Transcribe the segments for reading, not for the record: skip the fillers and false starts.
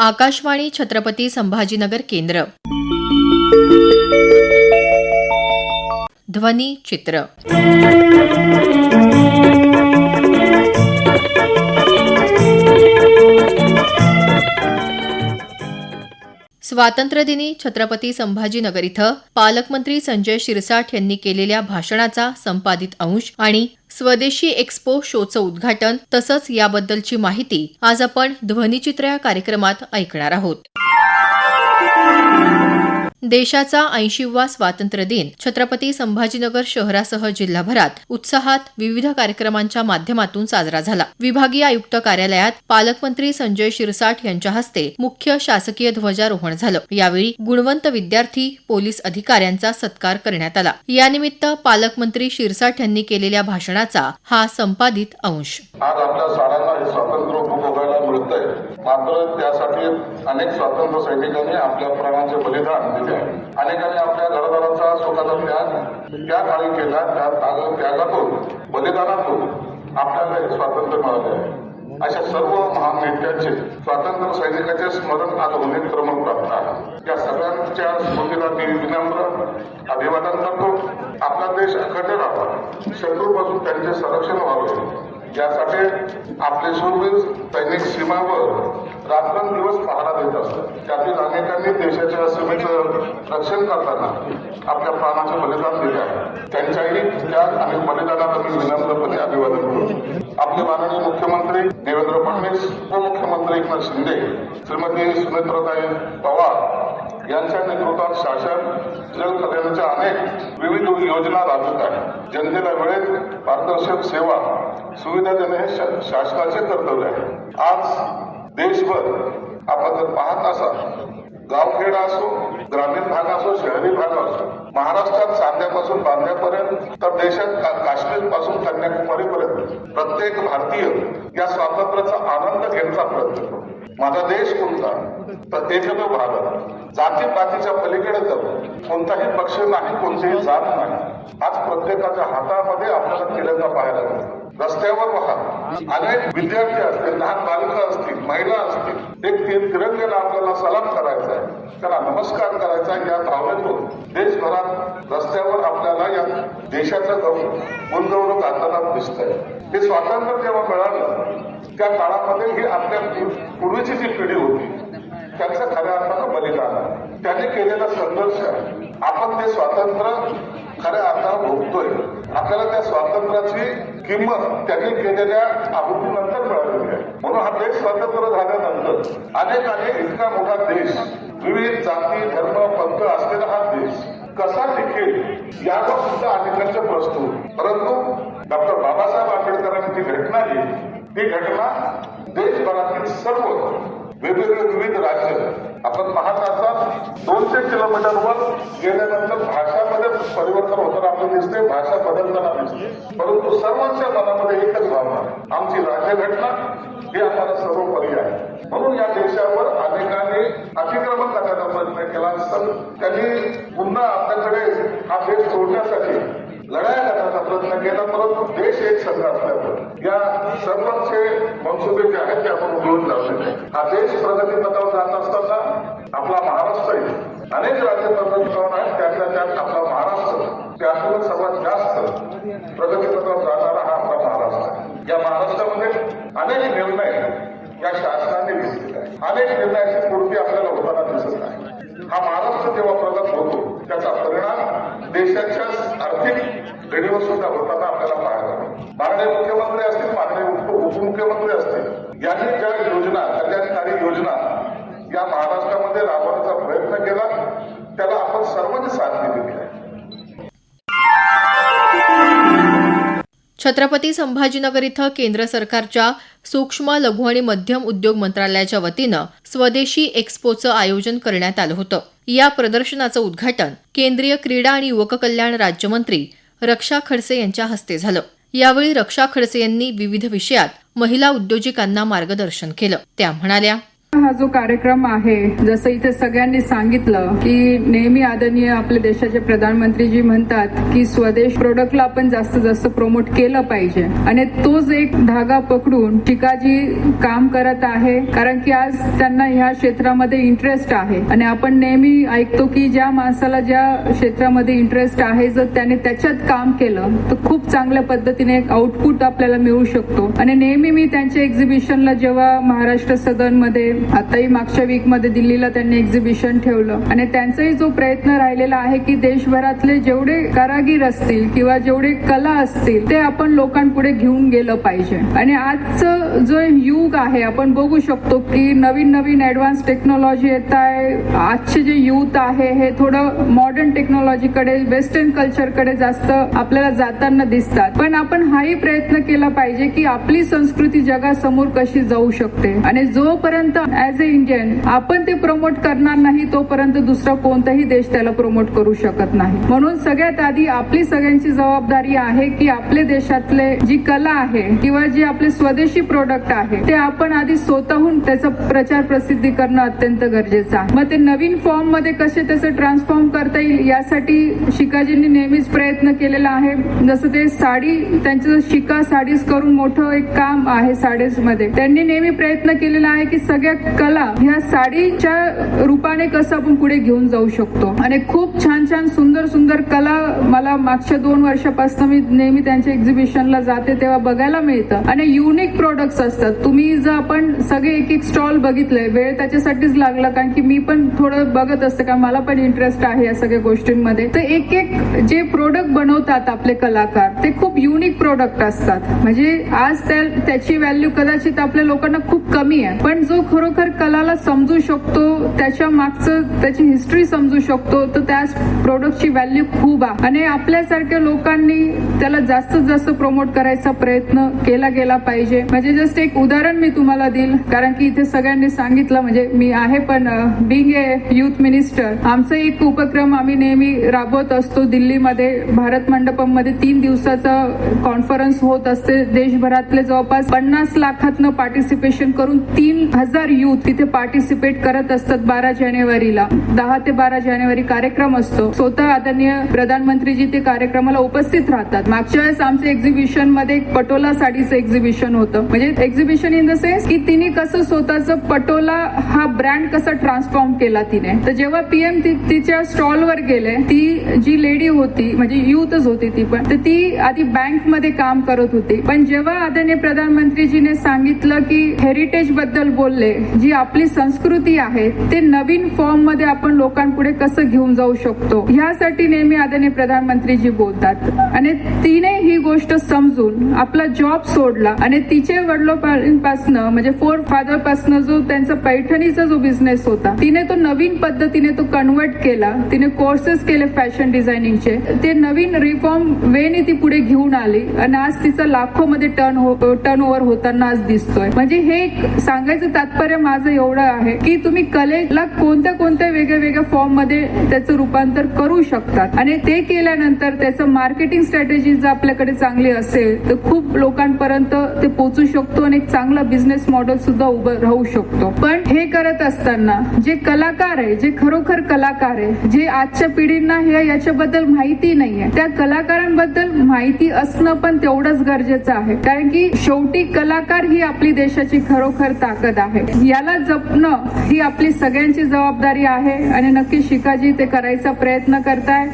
आकाशवाणी छत्रपती संभाजीनगर केंद्र. ध्वनी चित्र. स्वातंत्र्यदिनी छत्रपती संभाजीनगर इथं पालकमंत्री संजय शिरसाठ यांनी केलेल्या भाषणाचा संपादित अंश आणि स्वदेशी एक्स्पो शोचं उद्घाटन तसंच याबद्दलची माहिती आज आपण ध्वनिचित्र या कार्यक्रमात ऐकणार आहोत. देशाचा 80वा स्वातंत्र्य दिन छत्रपती संभाजीनगर शहरासह जिल्हाभरात उत्साहात विविध कार्यक्रमांच्या माध्यमातून साजरा झाला. विभागीय आयुक्त कार्यालयात पालकमंत्री संजय शिरसाठ यांच्या हस्ते मुख्य शासकीय ध्वजारोहण झालं. यावेळी गुणवंत विद्यार्थी, पोलीस अधिकाऱ्यांचा सत्कार करण्यात आला. यानिमित्त पालकमंत्री शिरसाठ यांनी केलेल्या भाषणाचा हा संपादित अंश. आज आपल्या शाळांना हे स्वातंत्र्य उपभोगायला मिळतंय, मात्र त्यासाठी अनेक स्वातंत्र्य सैनिकांनी आपल्या प्राणाचे बलिदान दिले आहे. अनेकांनी आपल्या घरदाराचा सुखाचा त्याग त्या काळी केला. त्या त्यागातून बलिदानातून आपल्याला हे स्वातंत्र्य मिळाले आहे. अशा सर्व महान नेत्यांचे स्वातंत्र्य सैनिकांचे स्मरण आज होणे क्रमप्राप्त आहे. या सगळ्यांच्या स्मृतीला मी विनम्र अभिवादन करतो. आपला देश अखंड राहावा, शत्रूपासून त्यांचे संरक्षण व्हावे यासाठी आपले शूरवीर सैनिक सीमावर रात्रंदिवस पहारा देत असतात. त्यातील अनेकांनी देशाच्या सीमेचं रक्षण करताना आपल्या प्राणाचे बलिदान दिले आहे. त्यांच्याही त्याग आणि बलिदानाला मी विनम्रपणे अभिवादन करतो. आपले माननीय मुख्यमंत्री देवेंद्र फडणवीस, उपमुख्यमंत्री एकनाथ शिंदे, श्रीमती सुनेत्राताई पवार यांच्या नेतृत्वात शासन जलकल्याणाच्या अनेक विविध योजना राबवत आहे. जनतेला वेळेत पारदर्शक सेवा सुविधा देणे हे शासनाचे कर्तव्य आहे. आज देशभर आपण जर पाहत असाल, गावखेडा असो, ग्रामीण भाग असो, शहरी भाग असो, महाराष्ट्रात चांद्यापासून बांद्यापर्यंत तर देशात काश्मीर पासून कन्याकुमारीपर्यंत प्रत्येक भारतीय या स्वातंत्र्याचा आनंद घेण्याचा प्रयत्न करतो. माझा देश कोणता तर एकमेव भारत. जातीपातीच्या पलीकडे जाऊन कोणताही पक्ष नाही, कोणतीही जात नाही. आज प्रत्येकाच्या हातामध्ये आपल्याला तिरंगा पाहायला मिळतो. रस्त्यावर पहा, अनेक विद्यार्थी असतील, लहान बालिका असतील, महिला असतील, एक तिरंग्याला आपल्याला सलाम करायचा आहे, त्याला नमस्कार करायचा आहे. या भावनेतून देशभरात रस्त्यावर आपल्याला या देशाचा गुंतवणूक आणताना दिसतंय. हे स्वातंत्र्य जेव्हा मिळालं त्या काळामध्ये ही आपल्या पूर्वीची जी पिढी होती त्यांचं खऱ्या अर्थानं बलिदान आहे. त्यांनी केलेला संघर्ष आपण ते स्वातंत्र्य खऱ्या अर्थानं भोगतोय. आपल्याला त्या स्वातंत्र्याची किंमत त्यांनी केलेल्या आहुतीनंतर मिळालेली आहे. म्हणून हा देश स्वतंत्र झाल्यानंतर अनेकांनी इतका मोठा देश, विविध जाती, धर्म, पंथ असलेला हा देश कसा टिकेल यावर सुद्धा अनेकांचे प्रश्न होते. परंतु डॉक्टर बाबासाहेब आंबेडकरांनी जी घटना लिहिली ती घटना देशभरातील सर्व वेगवेगळे विविध राज्य आपण पाहत असाल. 200 किलोमीटरवर गेल्यानंतर भाषामध्ये परिवर्तन होताना आपल्याला दिसते, भाषा बदलताना दिसते, परंतु सर्वांच्या मनामध्ये एकच भावना, आमची राज्यघटना ही आम्हाला सर्वोपरी आहे. म्हणून या देशावर अनेकांनी अतिक्रमण करण्याचा प्रयत्न केला असताना त्यांनी पुन्हा आपल्याकडे हा देश सोडण्यासाठी लढाया करण्याचा प्रयत्न केला. परंतु देश एक संघ असल्यामुळे या सर्वांचे मनसुबे जे आहेत ते आपण उडवून लावलेले आहे. हा देश प्रगतीपथावर जात असताना आपला महाराष्ट्र अनेक राज्य प्रगतीपथावर आहेत, त्यातल्या त्यात आपला महाराष्ट्र त्यातून सर्वात जास्त प्रगतीपथावर जाणारा हा आपला महाराष्ट्र आहे. या महाराष्ट्रामध्ये अनेक निर्णय या शासनाने घेतलेले आहेत. अनेक निर्णयाची पूर्ती आपल्याला होताना दिसत आहे. हा महाराष्ट्र जेव्हा प्रगत होतो त्याचा परिणाम देशाच्या आर्थिक घडीवर सुद्धा होताना आपल्याला पाहायला मिळतो. माननीय मुख्यमंत्री असतील, माननीय उपमुख्यमंत्री असतील, यांनी ज्या योजना, कल्याणकारी योजना या महाराष्ट्रामध्ये राबवण्याचा प्रयत्न केला त्याला आपण सर्वांनी साथ दिलेली आहे. छत्रपती संभाजीनगर इथं केंद्र सरकारच्या सूक्ष्म, लघु आणि मध्यम उद्योग मंत्रालयाच्या वतीनं स्वदेशी एक्स्पोचं आयोजन करण्यात आलं होतं. या प्रदर्शनाचं उद्घाटन केंद्रीय क्रीडा आणि युवक कल्याण राज्यमंत्री रक्षा खडसे यांच्या हस्ते झालं. यावेळी रक्षा खडसे यांनी विविध विषयात महिला उद्योजकांना मार्गदर्शन केलं. त्या म्हणाल्या, हा हा जो कार्यक्रम आहे, जसं इथे सगळ्यांनी सांगितलं की नेहमी आदरणीय आपल्या देशाचे प्रधानमंत्रीजी म्हणतात की स्वदेश प्रोडक्टला आपण जास्तीत जास्त प्रमोट केलं पाहिजे आणि तोच एक धागा पकडून शिकाजी काम करत आहे. कारण की आज त्यांना ह्या क्षेत्रामध्ये इंटरेस्ट आहे आणि आपण नेहमी ऐकतो की ज्या माणसाला ज्या क्षेत्रामध्ये इंटरेस्ट आहे, जर त्याने त्याच्यात काम केलं तर खूप चांगल्या पद्धतीने एक आउटपुट आपल्याला मिळू शकतो. आणि नेहमी मी त्यांच्या एक्झिबिशनला जेव्हा महाराष्ट्र सदनमध्ये, आताही मागच्या वीकमध्ये दिल्लीला त्यांनी एक्झिबिशन ठेवलं आणि त्यांचाही जो प्रयत्न राहिलेला आहे की देशभरातले जेवढे कारागीर असतील किंवा जेवढे कला असतील ते आपण लोकांपुढे घेऊन गेलं पाहिजे. आणि आजचं जो युग आहे, आपण बघू शकतो की नवीन नवीन ऍडव्हान्स टेक्नॉलॉजी येत आहे. आजचे जे युथ आहे हे थोडं मॉडर्न टेक्नॉलॉजीकडे, वेस्टर्न कल्चरकडे जास्त आपल्याला जाताना दिसतात. पण आपण हाही प्रयत्न केला पाहिजे की आपली संस्कृती जगासमोर कशी जाऊ शकते आणि जोपर्यंत ऍज अ इंडियन आपण ते प्रमोट करणार नाही तोपर्यंत दुसरा कोणताही देश त्याला प्रमोट करू शकत नाही. म्हणून सगळ्यात आधी आपली सगळ्यांची जबाबदारी आहे की आपल्या देशातले जी कला आहे किंवा जे आपले स्वदेशी प्रोडक्ट आहे ते आपण आधी स्वतःहून त्याचा प्रचार प्रसिद्धी करणं अत्यंत गरजेचं आहे. मग ते नवीन फॉर्म मध्ये कसे त्याचं ट्रान्सफॉर्म करता येईल यासाठी शिकाजींनी नेहमीच प्रयत्न केलेला आहे. जसं ते साडी, त्यांचं शिका साडीज करून मोठं एक काम आहे साडीज मध्ये. त्यांनी नेहमी प्रयत्न केलेला आहे की सगळ्या कला ह्या साडीच्या रूपाने कसं आपण पुढे घेऊन जाऊ शकतो. आणि खूप छान छान सुंदर सुंदर कला मला मागच्या 2 वर्षापासून मी नेहमी त्यांच्या एक्झिबिशनला जाते तेव्हा बघायला मिळतं. आणि युनिक प्रोडक्ट्स असतात. तुम्ही जर आपण सगळे एक एक स्टॉल बघितले, वेळ त्याच्यासाठीच लागला कारण की मी पण थोडं बघत असते कारण मला पण इंटरेस्ट आहे या सगळ्या गोष्टींमध्ये. तर एक एक जे प्रोडक्ट बनवतात आपले कलाकार ते खूप युनिक प्रोडक्ट असतात. म्हणजे आज त्याची व्हॅल्यू कदाचित आपल्या लोकांना खूप कमी आहे, पण जो खरोखर कलाला समजू शकतो, त्याच्या मागचं त्याची हिस्ट्री समजू शकतो, तर त्या प्रोडक्टची व्हॅल्यू खूप आहे. आणि आपल्यासारख्या लोकांनी त्याला जास्तीत जास्त प्रमोट करायचा प्रयत्न केला गेला पाहिजे. म्हणजे जस्ट एक उदाहरण मी तुम्हाला देईल कारण की इथे सगळ्यांनी सांगितलं, म्हणजे मी आहे पण बिंग ए युथ मिनिस्टर, आमचा एक उपक्रम आम्ही नेहमी राबवत असतो. दिल्लीमध्ये भारत मंडपममध्ये 3 दिवसाचा कॉन्फरन्स होत असते. देशभरातले जवळपास 50 लाखातनं पार्टिसिपेशन करून 3000 युथ तिथे पार्टिसिपेट करत असतात. 12 जानेवारीला 10 ते 12 जानेवारी कार्यक्रम असतो. स्वतः आदरणीय प्रधानमंत्रीजी ते कार्यक्रमाला उपस्थित राहतात. मागच्या वेळेस आमच्या एक्झिबिशन मध्ये एक पटोला साडीचं एक्झिबिशन होतं. म्हणजे एक्झिबिशन इन द सेन्स की तिने कसं स्वतःचं पटोला हा ब्रँड कसा ट्रान्सफॉर्म केला तिने. तर जेव्हा पीएम तिच्या स्टॉलवर गेले, ती जी लेडी होती म्हणजे युथच होती ती पण, तर ती आधी बँकमध्ये काम करत होती. पण जेव्हा आदरणीय प्रधानमंत्रीजीने सांगितलं की हेरिटेज बद्दल बोलले, जी आपली संस्कृती आहे ते नवीन फॉर्म मध्ये आपण लोकांपुढे कसं घेऊन जाऊ शकतो, ह्यासाठी नेहमी आदरणीय प्रधानमंत्रीजी बोलतात. आणि तिने ही गोष्ट समजून आपला जॉब सोडला आणि तिचे वडिलोपासून म्हणजे फोर फादर पासून जो त्यांचा पैठणीचा जो बिझनेस होता, तिने तो नवीन पद्धतीने तो कन्वर्ट केला. तिने कोर्सेस केले फॅशन डिझायनिंगचे. ते नवीन रिफॉर्म वेने ती पुढे घेऊन आली आणि आज तिचा लाखोमध्ये टर्न ओव्हर होताना आज दिसतोय. म्हणजे हे सांगायचं तात्पर्य माझं एवढं आहे की तुम्ही कलेला कोणत्या कोणत्या वेगळ्या वेगळ्या फॉर्म मध्ये त्याचं रूपांतर करू शकतात आणि ते केल्यानंतर त्याचं मार्केटिंग स्ट्रॅटेजी जर आपल्याकडे चांगली असेल तर खूप लोकांपर्यंत ते पोहोचू शकतो आणि एक चांगला बिझनेस मॉडेल सुद्धा उभं राहू शकतो. पण हे करत असताना जे कलाकार आहे, जे खरोखर कलाकार आहे, जे आजच्या पिढींना हे याच्याबद्दल माहिती नाहीये, त्या कलाकारांबद्दल माहिती असणं पण तेवढंच गरजेचं आहे. कारण की शेवटी कलाकार ही आपली देशाची खरोखर ताकद आहे. याला जपणं ही आपली सगळ्यांची जबाबदारी आहे आणि नक्की शिकाजी ते करायचा प्रयत्न करताय.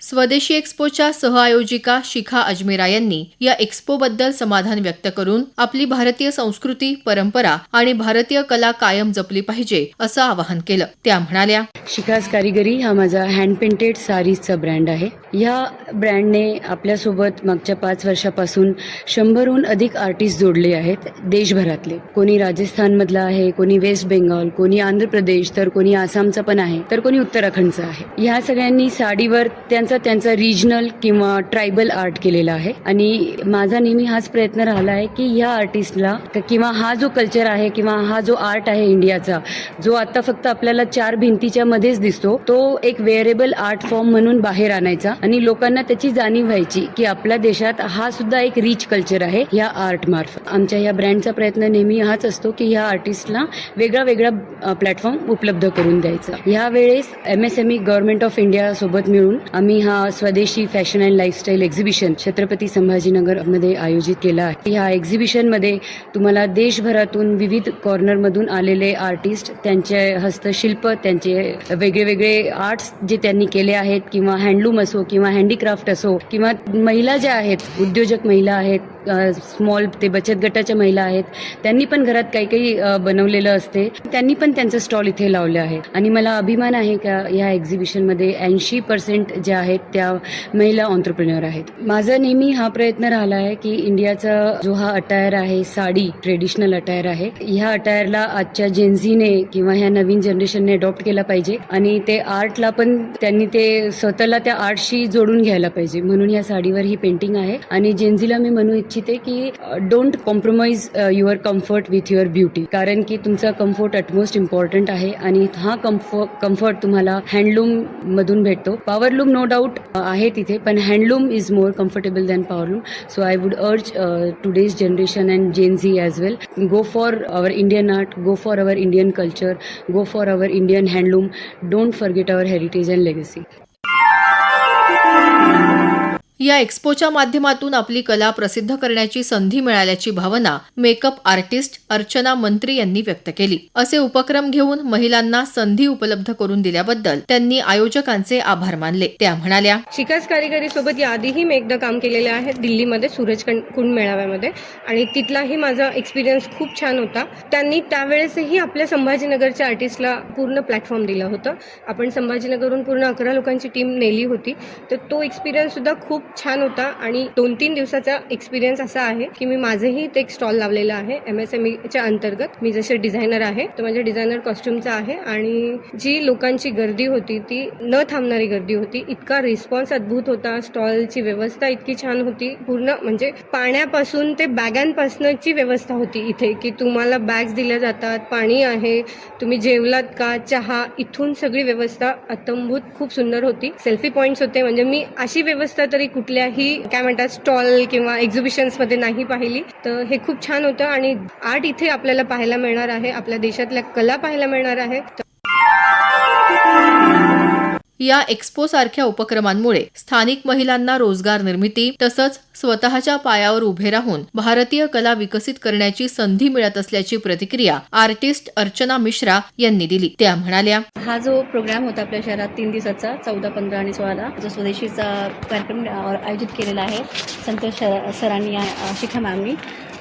स्वदेशी एक्स्पोच्या सहआयोजिका शिखा अजमेरा यांनी या एक्स्पोबद्दल समाधान व्यक्त करून आपली भारतीय संस्कृती, परंपरा आणि भारतीय कला कायम जपली पाहिजे असं आवाहन केलं. त्या म्हणाल्या, शिखाज कारिगरी हा माझा हँड पेंटेड साडीजचा ब्रँड आहे. या ब्रँडने आपल्यासोबत मागच्या 5 वर्षापासून 100हून अधिक आर्टिस्ट जोडले आहेत देशभरातले. कोणी राजस्थानमधला आहे, कोणी वेस्ट बेंगॉल, कोणी आंध्र प्रदेश, तर कोणी आसामचा पण आहे, तर कोणी उत्तराखंडचा आहे. ह्या सगळ्यांनी साडीवर त्यांचा त्यांचा रिजनल किंवा ट्रायबल आर्ट केलेला आहे. आणि माझा नेहमी हाच प्रयत्न राहिला आहे की ह्या आर्टिस्टला किंवा हा जो कल्चर आहे किंवा हा जो आर्ट आहे इंडियाचा, जो आता फक्त आपल्याला 4 भिंतीच्या मध्येच दिसतो, तो एक वेअरेबल आर्ट फॉर्म म्हणून बाहेर आणायचा आणि लोकांना त्याची जाणीव व्हायची की आपल्या देशात हा सुद्धा एक रिच कल्चर आहे ह्या आर्ट मार्फत. आमच्या ह्या ब्रँडचा प्रयत्न नेहमी हाच असतो की ह्या आर्टिस्टला वेगळा प्लॅटफॉर्म उपलब्ध करून द्यायचा. ह्या वेळेस MSME गव्हर्नमेंट ऑफ इंडिया सोबत मिळून आम्ही हा स्वदेशी fashion and lifestyle exhibition Chhatrapati Sambhajinagar मध्ये आयोजित केला आहे. ह्या एक्झिबिशन मध्ये तुम्हाला देशभरातून विविध कॉर्नरमधून आलेले आर्टिस्ट, त्यांचे हस्तशिल्प, त्यांचे वेगळे आर्ट्स जे त्यांनी केले आहेत, किंवा हँडलूम असो किंवा हँडीक्राफ्ट असो, किंवा महिला ज्या आहेत, उद्योजक महिला आहेत, स्मॉल ते बचत गटाच्या महिला आहेत, त्यांनी पण घरात काही बनवलेलं असते, त्यांनी पण त्यांचं स्टॉल इथे लावले आहे. आणि मला अभिमान आहे का ह्या एक्झिबिशनमध्ये 80% ज्या आहेत त्या महिला ऑन्ट्रप्रेन्युअर आहेत. माझा नेहमी हा प्रयत्न राहिला आहे की इंडियाचा जो हा अटायर आहे, साडी ट्रेडिशनल अटायर आहे, ह्या अटायरला आजच्या जेनझीने किंवा ह्या नवीन जनरेशनने अडॉप्ट केला पाहिजे आणि ते आर्टला पण त्यांनी ते स्वतःला त्या आर्टशी जोडून घ्यायला पाहिजे. म्हणून या साडीवर ही पेंटिंग आहे. आणि जेनझीला मी म्हणू इच्छिते की don't compromise your comfort with your beauty, कारण की तुमचा कम्फर्ट अटमोस्ट इम्पॉर्टंट आहे आणि हा कम्फर्ट तुम्हाला हँडलूम मधून भेटतो. पॉवरलूम नो डाऊट आहे तिथे, पण handloom is more comfortable than powerloom. So I would urge today's generation and Gen Z as well, go for our Indian art, go for our Indian culture, go for our Indian handloom. Don't forget our heritage and legacy. या एक्स्पोच्या माध्यमातून आपली कला प्रसिद्ध करण्याची संधी मिळाल्याची भावना makeup artist Archana मंत्री यांनी व्यक्त केली. असे उपक्रम घेऊन महिलांना संधी उपलब्ध करून दिल्याबद्दल त्यांनी आयोजकांचे आभार मानले. त्या म्हणाल्या, शिकास कारिगरी सोबत याआधीही मी एकदा काम केलेले आहे दिल्लीमध्ये सूरज कुंड मेळाव्यामध्ये, आणि तिथलाही माझा एक्सपिरियन्स खूप छान होता. त्यांनी त्यावेळेसही आपल्या संभाजीनगरच्या आर्टिस्टला पूर्ण प्लॅटफॉर्म दिलं होतं. आपण संभाजीनगरहून पूर्ण 11 लोकांची टीम नेली होती, तर तो एक्सपिरियन्स सुद्धा खूप छान होता. आणि 2-3 दिवसाचा एक्सपिरियन्स असा आहे की मी माझंही ते एक स्टॉल लावलेला आहे MSMEच्या अंतर्गत. मी जसे डिझायनर आहे, तर माझ्या डिझायनर कॉस्ट्युमचा आहे. आणि जी लोकांची गर्दी होती ती न थांबणारी गर्दी होती. इतका रिस्पॉन्स अद्भुत होता. स्टॉलची व्यवस्था इतकी छान होती. पूर्ण म्हणजे पाण्यापासून ते बॅगांपासूनची व्यवस्था होती इथे, की तुम्हाला बॅग्स दिल्या जातात, पाणी आहे, तुम्ही जेवलात का, चहा, इथून सगळी व्यवस्था अतंभूत खूप सुंदर होती. सेल्फी पॉईंट्स होते. म्हणजे मी अशी व्यवस्था तरी कुठल्याही काय म्हणतात स्टॉल किंवा एक्झिबिशन्स मध्ये नाही पाहिली. तर हे खूप छान होतं आणि आर्ट इथे आपल्याला पाहायला मिळणार आहे, आपल्या देशातल्या कला पाहायला मिळणार आहे. या एक्स्पो सारख्या उपक्रमांमुळे स्थानिक महिलांना रोजगार निर्मिती तसंच स्वतःच्या पायावर उभे राहून भारतीय कला विकसित करण्याची संधी मिळत असल्याची प्रतिक्रिया आर्टिस्ट अर्चना मिश्रा यांनी दिली. त्या म्हणाल्या, हा जो प्रोग्राम होता आपल्या शहरात 3 दिवसाचा 14, 15 आणि 16 जो स्वदेशीचा कार्यक्रम आयोजित केलेला आहे संतोष सरांनी, शिखा मॅमनी,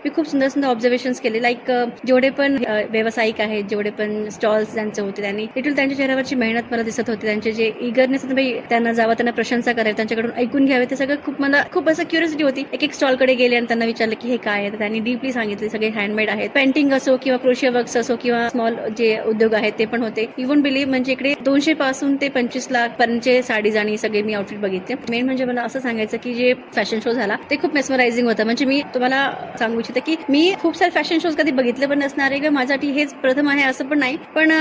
मी खूप सुंदर सुंदर ऑब्झर्वेशन्स केले. लाईक जेवढे पण व्यावसायिक आहेत, जेवढे पण स्टॉल्स ज्यांचे होते, त्यांनी लिटल त्यांच्या चेहऱ्यावरची मेहनत मला दिसत होती. त्यांचे जे इगरनेस होते, त्यांना जावं, त्यांना प्रशंसा करावी, त्यांच्याकडून ऐकून घ्यावे, ते सगळं खूप मला खूप असं क्युरियोसिटी होती. एक स्टॉलकडे गेले आणि त्यांना विचारलं की हे काय आहे, तर त्यांनी डीपली सांगितले सगळे हँडमेड आहेत. पेंटिंग असो किंवा क्रोशिया वर्क्स असो किंवा स्मॉल जे उद्योग आहेत ते पण होते. यू वोंट बिलीव्ह, म्हणजे इकडे 200 पासून ते 25 लाख पर्यंतचे साडीज आणि सगळे मी आउटफिट बघितले. मेन म्हणजे मला असं सांगायचं की जे फॅशन शो झाला ते खूप मेस्मरायझिंग होतं. म्हणजे मी तुम्हाला सांगू इच्छिते की मी खूप सारे फॅशन शोज कधी बघितले पण नसणार आहे, माझ्यासाठी हेच प्रथम आहे असं पण नाही. पण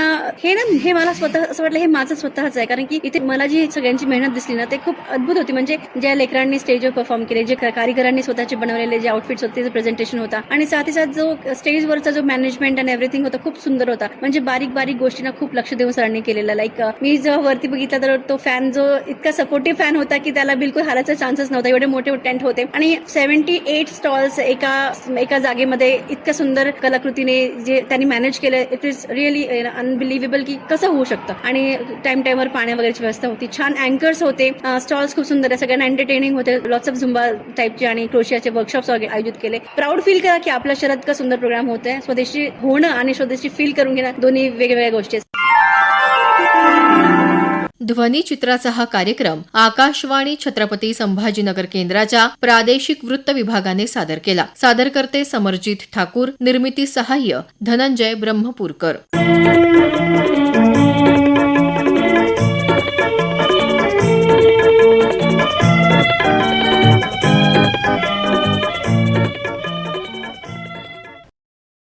हे मला स्वतः असं वाटलं हे माझं स्वतःच आहे, कारण की इथे मला जी सगळ्यांची मेहनत दिसली ना ते खूप अद्भुत होती. म्हणजे ज्या लेकरांनी स्टेजवर परफॉर्म केले, जे कारिगरांनी स्वतःचे बनवलेले जे आउटफिट्स होते, जे प्रेझेंटेशन होता, आणि साथ जो स्टेजवरचा जो मॅनेजमेंट आणि एव्हरीथिंग होता खूप सुंदर होता. म्हणजे बारीक बारीक गोष्टींना खूप लक्ष देऊन सरांनी केलेला. लाईक मी जो वरती बघितला तर तो फॅन जो इतका सपोर्टिव्ह फॅन होता की त्याला बिलकुल हारायचा चान्सच नव्हता. एवढे मोठे टेंट होते आणि 78 स्टॉल्स एका जागेमध्ये इतक्या सुंदर कलाकृतीने जे त्यांनी मॅनेज केलं, इट इज रिअली अनबिलिव्हेबल की कसं होऊ शकतं. आणि टाइमवर पाण्या वगैरेची व्यवस्था होती, छान अँकर्स होते, स्टॉल्स खूप सुंदर आहे, सगळ्यांना एंटरटेनिंग होते. लॉट्स ऑफ झुंबा टाईपचे आणि क्रोशियाचे वर्कशॉप्स आयोजित केले. प्राऊड फील करा की आपल्या शहरात इतका सुंदर प्रोग्राम होत आहे. स्वदेशी होणं आणि स्वदेशी फील करून घेणं दोन्ही वेगवेगळ्या गोष्टी. ध्वनी चित्राचा हा कार्यक्रम आकाशवाणी छत्रपती संभाजीनगर केंद्राच्या प्रादेशिक वृत्त विभागाने सादर केला. सादरकर्ते समरजित ठाकूर, निर्मिती सहाय्य धनंजय ब्रह्मपूरकर.